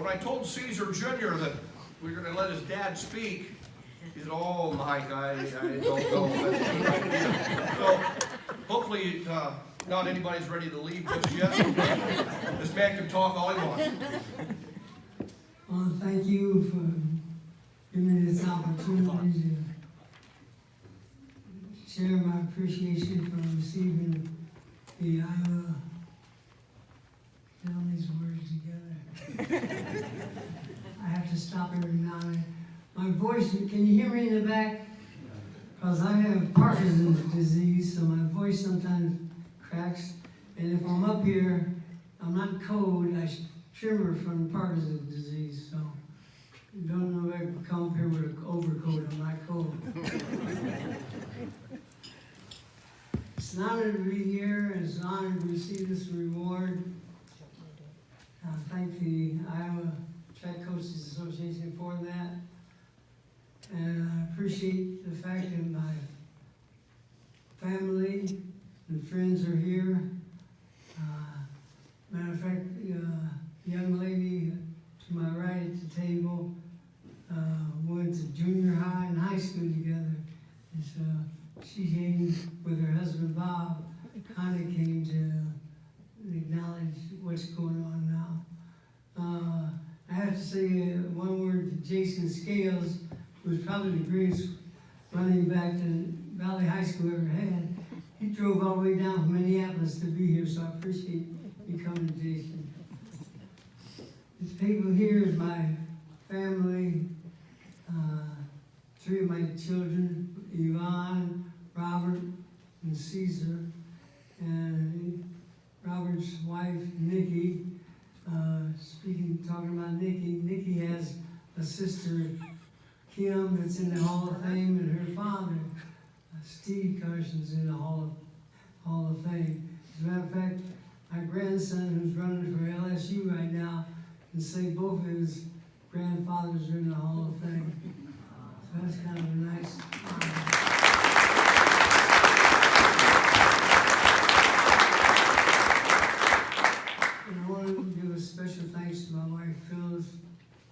I told Caesar Jr. that we were going to let his dad speak, he said, "Oh, Mike, I don't know." So hopefully not anybody's ready to leave just yet. This man can talk all he wants. Well, thank you for giving me this opportunity to share my appreciation for receiving the Iowa. Get all these words together. I have to stop every now and then. My voice, can you hear me in the back? Because I have Parkinson's disease, so my voice sometimes cracks. And if I'm up here, I'm not cold, I tremor from Parkinson's disease. So you don't know if I can come up here with an overcoat, I'm not cold. It's an honor to be here, and it's an honor to receive this reward. I thank the Iowa Track Coaches Association for that. And I appreciate the fact that my family and friends are here. Matter of fact, the young lady to my right at the table went to junior high and high school together. And so she came with her husband Bob, kind of came to acknowledge what's going on now. I have to say one word to Jason Scales, who was probably the greatest running back that Valley High School ever had. He drove all the way down from Minneapolis to be here, so I appreciate you coming, Jason. These people here is my family, three of my children, Yvonne, Robert, and Caesar, and Robert's wife, Nikki. Talking about Nikki, Nikki has a sister, Kim, that's in the Hall of Fame, and her father, Steve Carson's in the Hall of Fame. As a matter of fact, my grandson, who's running for LSU right now, can say both of his grandfathers are in the Hall of Fame. So that's kind of a nice And I want to give a special thanks to my wife, Phyllis.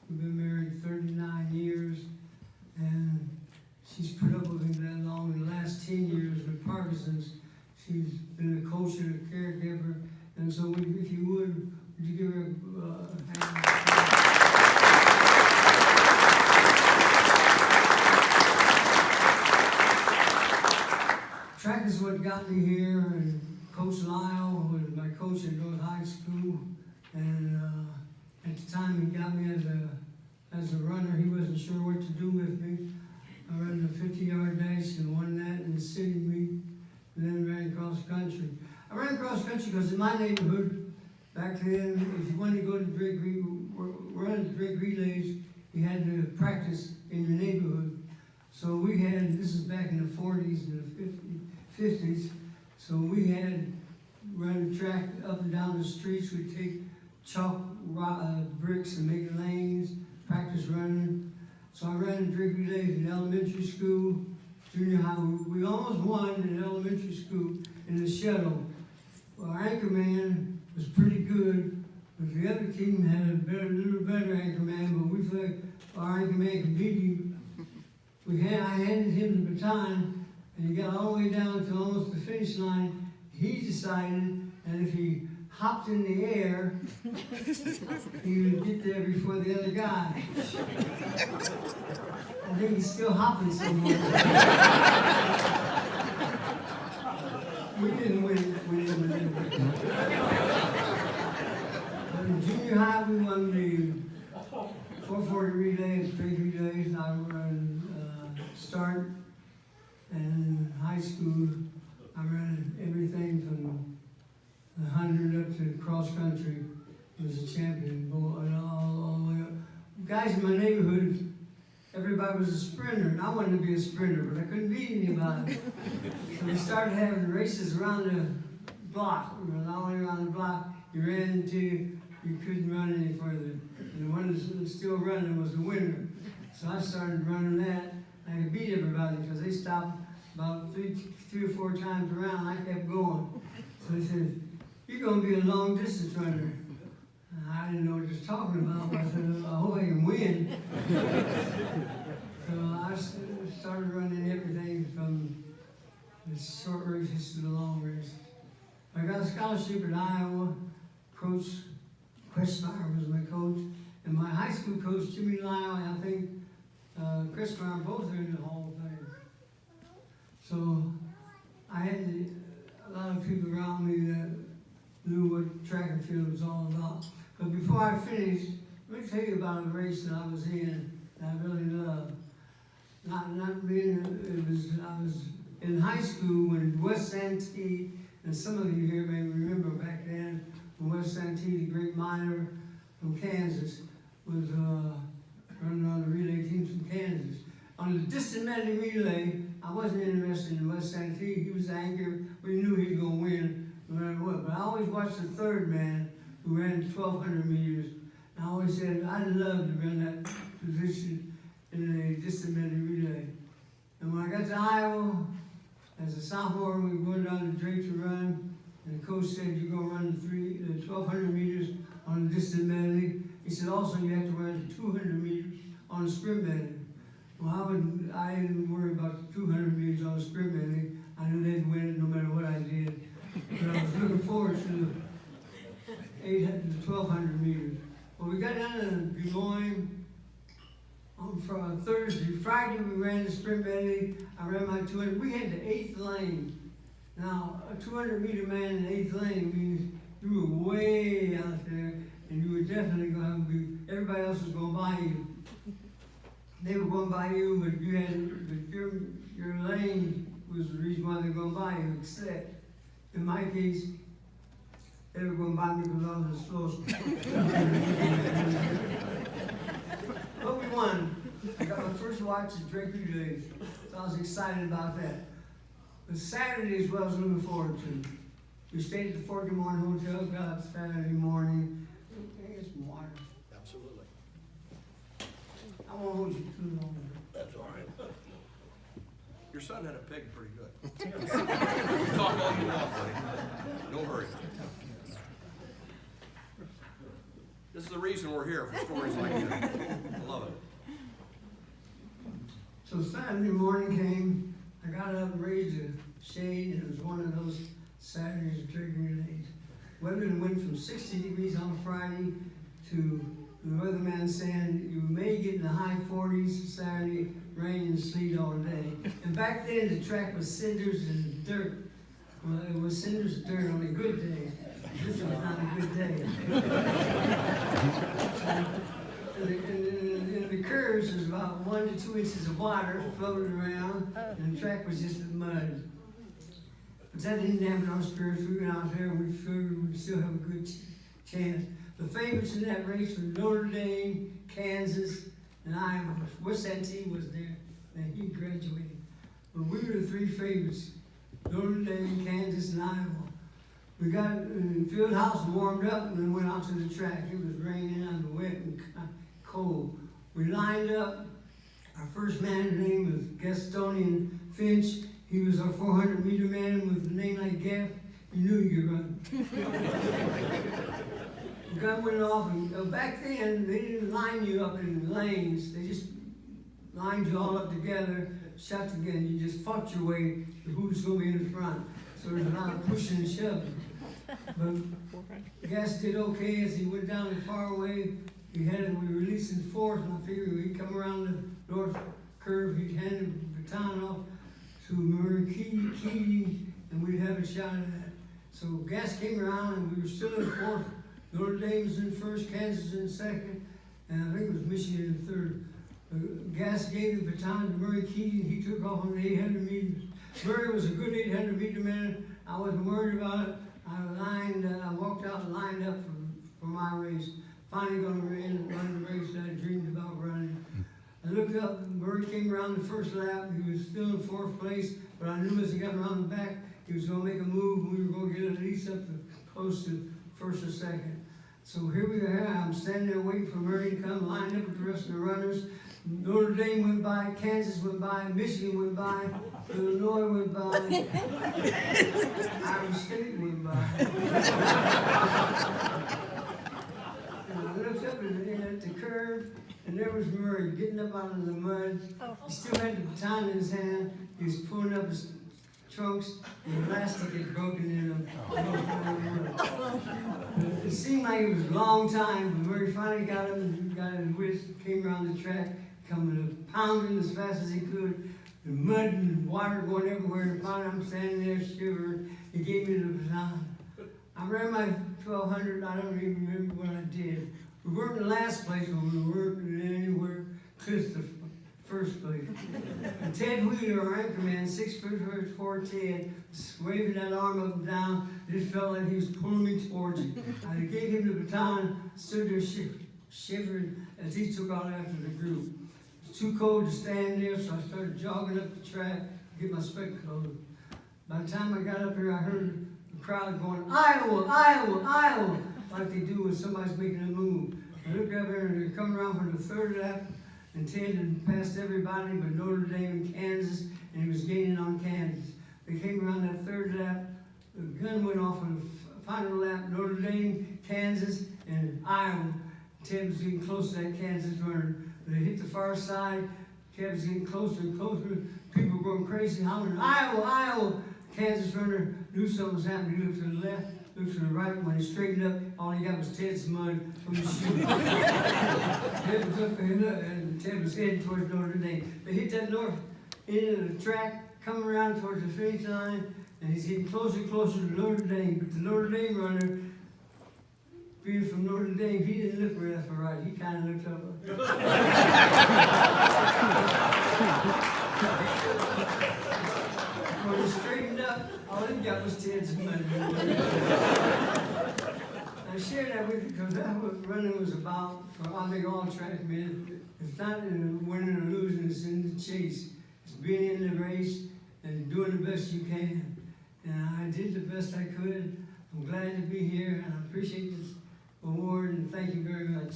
We've been married 39 years, and she's put up with me that long. In the last 10 years with Parkinson's, she's been a coach and a caregiver. And so if you would you give her a hand? Track is what got me here, and Coach Lyle was my coach at North High School. And at the time he got me as a runner, he wasn't sure what to do with me. I ran the 50-yard dash and won that in the city meet, and then ran cross country. I ran cross country because in my neighborhood, back then, if you wanted to go to run drag relays, you had to practice in your neighborhood. So we had, this is back in the 40s and the 50s, so we had run track up and down the streets. We'd take chalk bricks and make lanes, practice running. So I ran a drag relays in elementary school, junior high. We almost won in elementary school in the shuttle. Well, our anchor man was pretty good, but the other team had a little better anchor man, but we felt like our anchor man could beat him. I handed him the baton, and he got all the way down to almost the finish line. He decided that if he hopped in the air, he would get there before the other guy. I think he's still hopping somewhere. We didn't win. But in junior high, we won the 440 relays, 3 relays. I ran start, and in high school, I ran everything from the 100 up to cross country. I was a champion, all the way up. Guys in my neighborhood, everybody was a sprinter, and I wanted to be a sprinter, but I couldn't beat anybody. So we started having races around the block. We ran all the way around the block. You ran until you couldn't run any further. And the one that was still running was the winner. So I started running that. I could beat everybody because they stopped about three or four times around. I kept going. So they said, "You're going to be a long distance runner." And I I didn't know what he was talking about, but I said, I hope I can win. So I started running everything from the short races to the long races. I got a scholarship in Iowa. Coach Christmeyer was my coach, and my high school coach, Jimmy Lyle, and I think Christmeyer, both are in the Hall of Fame. So I had a lot of people around me that knew what track and field was all about. But before I finished, let me tell you about a race that I was in that I really loved. Not being, I was in high school when West Santee, and some of you here may remember back then, when West Santee, the great miner from Kansas, was running on the relay team from Kansas. On the distant medley relay, I wasn't interested in West Santee. He was the anchor. We knew he was going to win no matter what. But I always watched the third man who ran 1,200 meters. And I always said, I'd love to run that position in a distant medley relay. And when I got to Iowa, as a sophomore, we went down to Drake to run. And the coach said, you're going to run 1,200 meters on the distant medley. He said, also, you have to run 200 meters on the sprint medley. Well, I didn't worry about the 200 meters on the sprint medley. I knew they'd win it no matter what I did. But I was looking forward to the 1,200 meters. Well, we got down to Des Moines on Thursday. Friday, we ran the sprint medley. I ran my 200. We had the 8th lane. Now, a 200-meter man in the 8th lane means you were way out there, and you were definitely going to be, everybody else was going by you. They were going by you, but your lane was the reason why they were going by you, except in my case, they were going by me because I was the slowest. But we won. I got my first watch at Drake Relays, so I was excited about that. But Saturday is what I was looking forward to. We stayed at the Fort Des Moines Hotel, got up Saturday morning. Can I get some water? Absolutely. I won't hold you too long. That's all right. Your son had a pig pretty good. Talk all you want, buddy. Don't hurry. This is the reason we're here, for stories like that. I love it. So Saturday morning came, I got up and raised the shade, and it was one of those Saturdays of drinking days. Weather went from 60 degrees on Friday to the weatherman saying you may get in the high 40s Saturday, rain and sleet all day. And back then the track was cinders and dirt. Well, it was cinders and dirt on a good day. This was not a good day. And the curves was about 1 to 2 inches of water floating around, and the track was just mud. But that didn't dampen our spirits. We went out there and we figured we would still have a good chance. The favorites in that race were Notre Dame, Kansas, and Iowa. West Santee was there, and he graduated. But we were the 3 favorites, Notre Dame, Kansas, and Iowa. We got in the field house and warmed up and then went out to the track. It was raining and wet and cold. We lined up. Our first man, his name was Gastonian Finch. He was our 400-meter man with a name like Gap. You knew you could run. The gun went off, and back then, they didn't line you up in lanes. They just lined you all up together, shot together. You just fought your way to who's going to be in the front. So there's a lot of pushing and shoving. But Gas did okay as he went down the far away. We released in 4th, and I figured he'd come around the north curve. He'd hand the baton off to Murray Keating, and we'd have a shot at that. So Gas came around, and we were still in 4th. Notre Dame was in 1st, Kansas in 2nd, and I think it was Michigan in 3rd. Gas gave the baton to Murray Keating. He took off on the 800 meters. Murray was a good 800-meter man. I wasn't worried about it. I walked out and lined up for my race. Finally going to run the race that I dreamed about running. I looked up, and Murray came around the first lap. He was still in 4th place, but I knew as he got around the back, he was going to make a move, and we were going to get at least up to close to 1st or 2nd. So here we are. I'm standing there waiting for Murray to come, lined up with the rest of the runners. Notre Dame went by, Kansas went by, Michigan went by, Illinois went by, Iowa State went by. and there was Murray getting up out of the mud. He still had the baton in his hand. He was pulling up his trunks, and the elastic had broken in him. It seemed like it was a long time, but Murray finally got him, got his wits, came around the track, coming pounding as fast as he could. The mud and water going everywhere, and finally I'm standing there shivering. He gave me the baton. I ran my 1200, I don't even remember what I did. We weren't in the last place, but we weren't anywhere close to first place. And Ted Wheeler, our anchorman, 6'4" Ted, waving that arm up and down. It just felt like he was pulling me towards him. I gave him the baton, stood there shivering as he took out after the group. It was too cold to stand there, so I started jogging up the track to get my spectacles. By the time I got up here, I heard the crowd going, Iowa, Iowa, Iowa, like they do when somebody's making a move. I looked up there and they're coming around for the third lap, and Ted had passed everybody but Notre Dame and Kansas, and he was gaining on Kansas. They came around that third lap, the gun went off on the final lap, Notre Dame, Kansas, and Iowa. Ted was getting close to that Kansas runner. They hit the far side, Ted was getting closer and closer. People were going crazy, hollering, Iowa, Iowa! Kansas runner knew something was happening. He looked to the left, looked to the right. When he straightened up, all he got was Ted's mud from his shoe. Ted was up and Ted was heading towards Notre Dame. They hit that north end of the track, coming around towards the finish line, and he's getting closer and closer to Notre Dame. But the Notre Dame runner, being from Notre Dame, he didn't look left or right. He kind of looked up. When he straightened up, all he got was Ted's mud. I share that with you because that's what running was about for I think all track men. It's not in winning or losing, it's in the chase. It's being in the race and doing the best you can. And I did the best I could. I'm glad to be here and I appreciate this award and thank you very much.